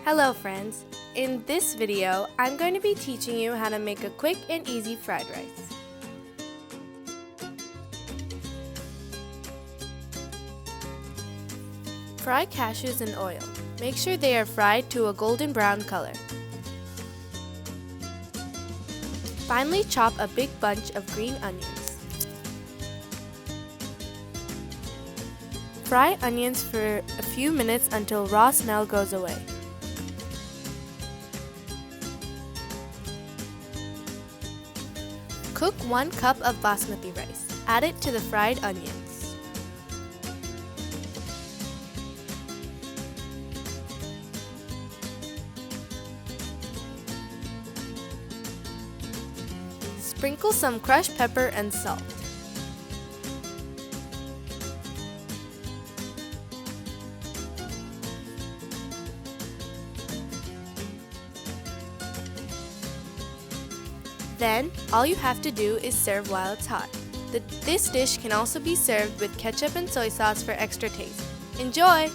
Hello friends! In this video, I'm going to be teaching you how to make a quick and easy fried rice. Fry cashews in oil. Make sure they are fried to a golden brown color. Finally, chop a big bunch of green onions. Fry onions for a few minutes until raw smell goes away. Cook 1 cup of basmati rice. Add it to the fried onions. Sprinkle some crushed pepper and salt. Then, all you have to do is serve while it's hot. This dish can also be served with ketchup and soy sauce for extra taste. Enjoy!